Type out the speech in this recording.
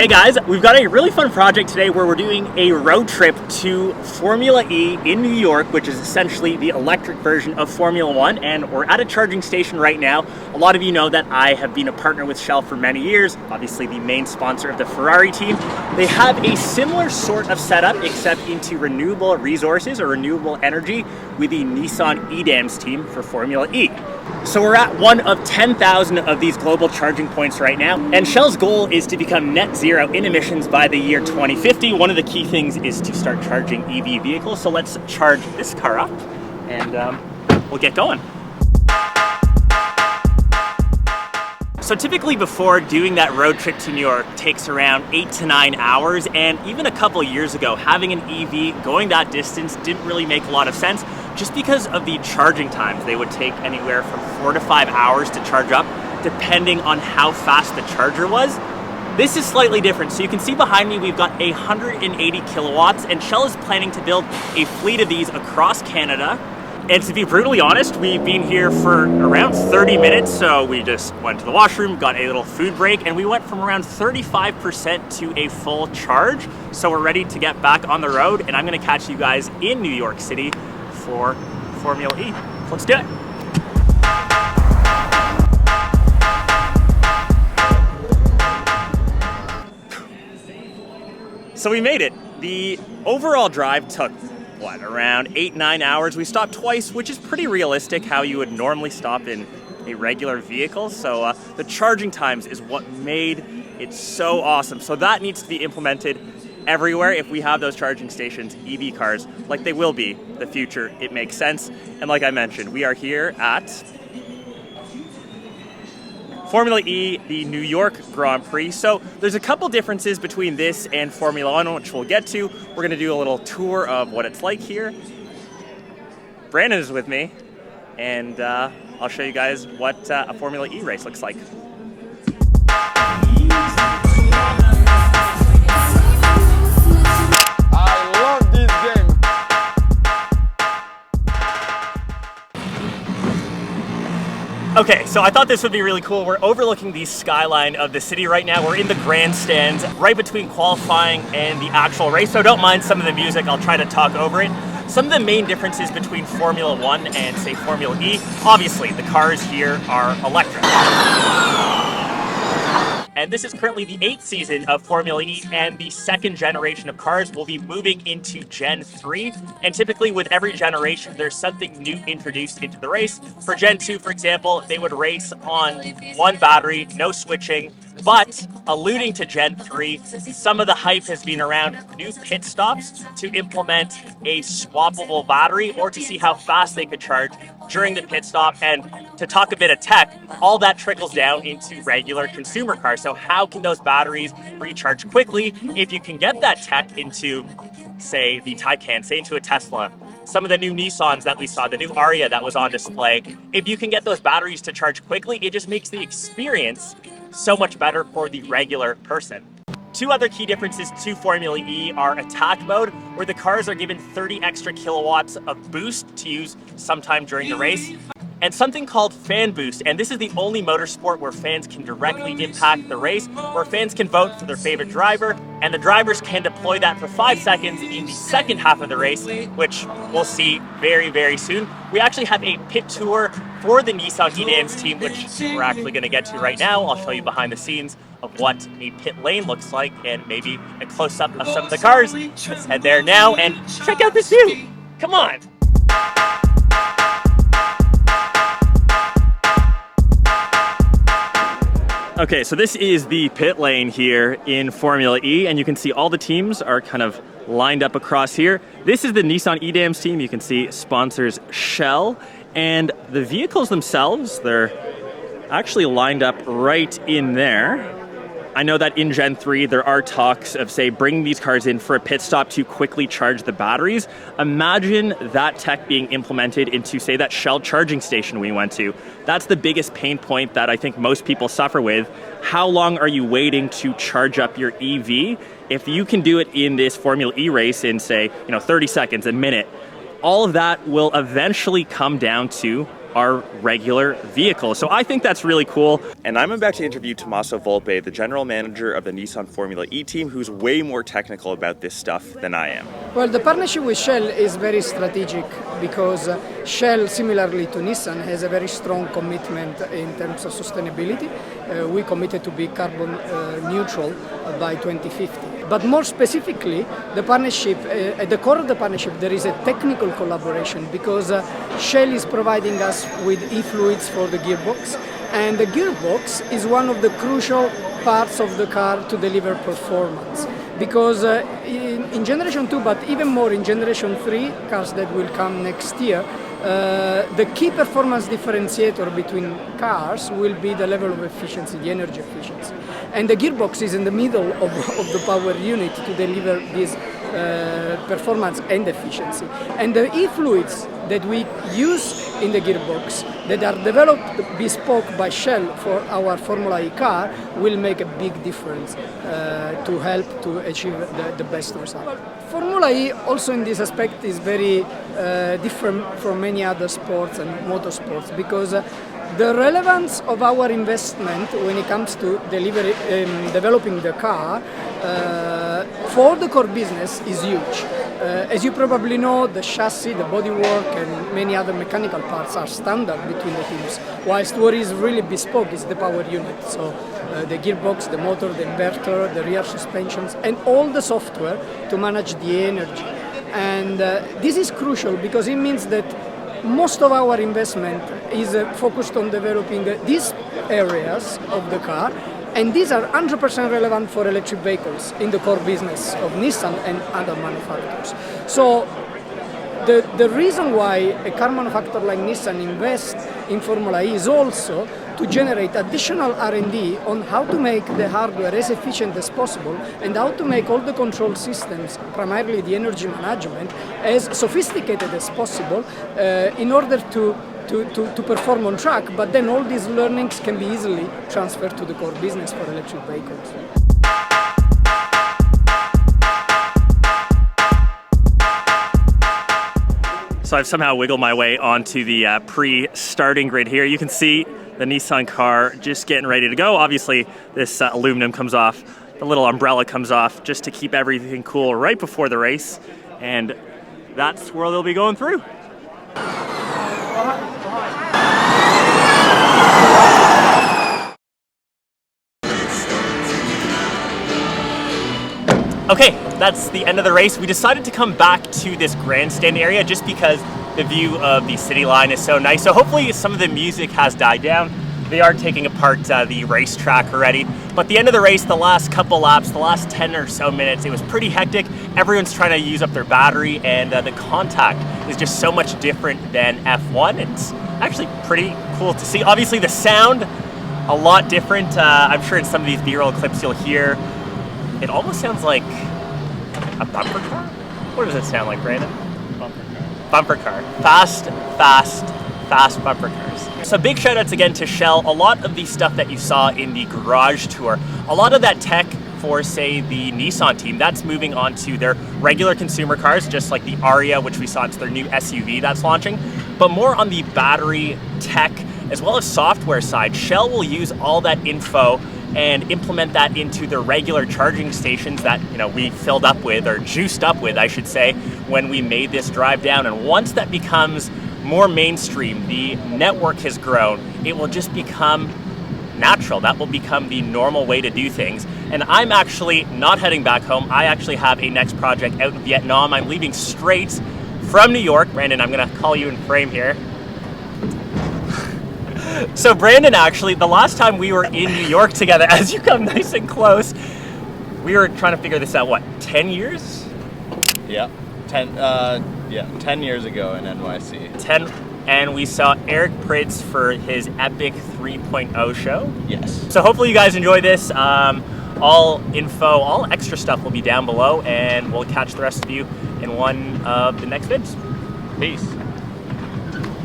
Hey guys, we've got a really fun project today where we're doing a road trip to Formula E in New York, which is essentially the electric version of Formula One, and we're at a charging station right now. A lot of you know that I have been a partner with Shell for many years, obviously the main sponsor of the Ferrari team. They have a similar sort of setup except into renewable resources or renewable energy with the Nissan EDAMS team for Formula E. So we're at one of 10,000 of these global charging points right now, and Shell's goal is to become net zero in emissions by the year 2050. One of the key things is to start charging EV vehicles. So let's charge this car up and we'll get going. So typically before doing that road trip to New York takes around 8 to 9 hours, and even a couple years ago having an EV going that distance didn't really make a lot of sense just because of the charging times. They would take anywhere from 4 to 5 hours to charge up depending on how fast the charger was. This is slightly different. So you can see behind me we've got 180 kilowatts, and Shell is planning to build a fleet of these across Canada. And to be brutally honest, we've been here for around 30 minutes, so we just went to the washroom, got a little food break, and we went from around 35% to a full charge. So we're ready to get back on the road, and I'm gonna catch you guys in New York City for Formula E. Let's do it. So we made it. The overall drive took around 8-9 hours. We stopped twice, which is pretty realistic how you would normally stop in a regular vehicle. So the charging times is what made it so awesome. So that needs to be implemented everywhere. If we have those charging stations, EV cars, like they will be the future, it makes sense. And like I mentioned, we are here at Formula E, the New York Grand Prix. So there's a couple differences between this and Formula One, which we'll get to. We're gonna do a little tour of what it's like here. Brandon is with me, and I'll show you guys what a Formula E race looks like. I love this game. Okay, so I thought this would be really cool. We're overlooking the skyline of the city right now. We're in the grandstands right between qualifying and the actual race, so don't mind some of the music. I'll try to talk over it. Some of the main differences between Formula One and, say, Formula E, obviously the cars here are electric. And this is currently the 8th season of Formula E, and the second generation of cars will be moving into Gen 3. And typically with every generation, there's something new introduced into the race. For Gen 2, for example, they would race on one battery, no switching. But alluding to Gen 3, some of the hype has been around new pit stops to implement a swappable battery or to see how fast they could charge during the pit stop. And to talk a bit of tech, all that trickles down into regular consumer cars. So how can those batteries recharge quickly? If you can get that tech into, say, the Taycan, say into a Tesla, some of the new Nissans that we saw, the new Aria that was on display, if you can get those batteries to charge quickly, it just makes the experience so much better for the regular person. Two other key differences to Formula E are attack mode, where the cars are given 30 extra kilowatts of boost to use sometime during the race, and something called fan boost. And this is the only motorsport where fans can directly impact the race, where fans can vote for their favorite driver, and the drivers can deploy that for 5 seconds in the second half of the race, which we'll see very, very soon. We actually have a pit tour for the Nissan EDAMS team, which we're actually gonna get to right now. I'll show you behind the scenes of what a pit lane looks like and maybe a close-up of some of the cars. Let's head there now and check out this view. Come on. Okay, so this is the pit lane here in Formula E, and you can see all the teams are kind of lined up across here. This is the Nissan EDAMS team. You can see sponsors Shell, and the vehicles themselves, they're actually lined up right in there. I know that in Gen 3, there are talks of, say, bringing these cars in for a pit stop to quickly charge the batteries. Imagine that tech being implemented into, say, that Shell charging station we went to. That's the biggest pain point that I think most people suffer with. How long are you waiting to charge up your EV? If you can do it in this Formula E race in, say, 30 seconds, a minute, all of that will eventually come down to our regular vehicle. So I think that's really cool. And I'm about to interview Tommaso Volpe, the general manager of the Nissan Formula E team, who's way more technical about this stuff than I am. Well, the partnership with Shell is very strategic because Shell, similarly to Nissan, has a very strong commitment in terms of sustainability. We committed to be carbon neutral by 2050. But more specifically, the partnership, at the core of the partnership, there is a technical collaboration because Shell is providing us with e-fluids for the gearbox, and the gearbox is one of the crucial parts of the car to deliver performance. Because in Generation 2, but even more in Generation 3, cars that will come next year, the key performance differentiator between cars will be the level of efficiency, the energy efficiency. And the gearbox is in the middle of the power unit to deliver this performance and efficiency. And the e-fluids that we use in the gearbox that are developed bespoke by Shell for our Formula E car will make a big difference to help to achieve the best result. Formula E also in this aspect is very different from many other sports and motorsports because the relevance of our investment when it comes to developing the car for the core business is huge. As you probably know, the chassis, the bodywork and many other mechanical parts are standard between the teams, whilst what is really bespoke is the power unit. So the gearbox, the motor, the inverter, the rear suspensions and all the software to manage the energy. And this is crucial because it means that most of our investment is focused on developing these areas of the car, and these are 100% relevant for electric vehicles in the core business of Nissan and other manufacturers. So the reason why a car manufacturer like Nissan invests in Formula E is also to generate additional R&D on how to make the hardware as efficient as possible and how to make all the control systems, primarily the energy management, as sophisticated as possible in order to perform on track, but then all these learnings can be easily transferred to the core business for electric vehicles. So I've somehow wiggled my way onto the pre-starting grid here. You can see the Nissan car just getting ready to go. Obviously, this aluminum comes off, the little umbrella comes off just to keep everything cool right before the race. And that's where they'll be going through. Okay, that's the end of the race. We decided to come back to this grandstand area just because the view of the city line is so nice. So hopefully some of the music has died down. They are taking apart the racetrack already. But the end of the race, the last couple laps, the last 10 or so minutes, it was pretty hectic. Everyone's trying to use up their battery and the contact is just so much different than F1. It's actually pretty cool to see. Obviously the sound, a lot different. I'm sure in some of these B-roll clips you'll hear it almost sounds like a bumper car? What does it sound like, Brandon? Bumper car. Fast bumper cars. So big shout outs again to Shell. A lot of the stuff that you saw in the garage tour, a lot of that tech for, say, the Nissan team, that's moving on to their regular consumer cars, just like the Aria, which we saw, it's their new SUV that's launching. But more on the battery tech, as well as software side, Shell will use all that info and implement that into the regular charging stations that we filled up with, or juiced up with, I should say, when we made this drive down. And once that becomes more mainstream, the network has grown, it will just become natural. That will become the normal way to do things. And I'm actually not heading back home. I actually have a next project out in Vietnam. I'm leaving straight from New York. Brandon, I'm gonna call you in frame here. So Brandon, actually, the last time we were in New York together, as you come nice and close, we were trying to figure this out, what, 10 years? Yeah, 10 years ago in NYC. 10, and we saw Eric Prydz for his epic 3.0 show. Yes. So hopefully you guys enjoy this. All info, all extra stuff will be down below, and we'll catch the rest of you in one of the next vids. Peace.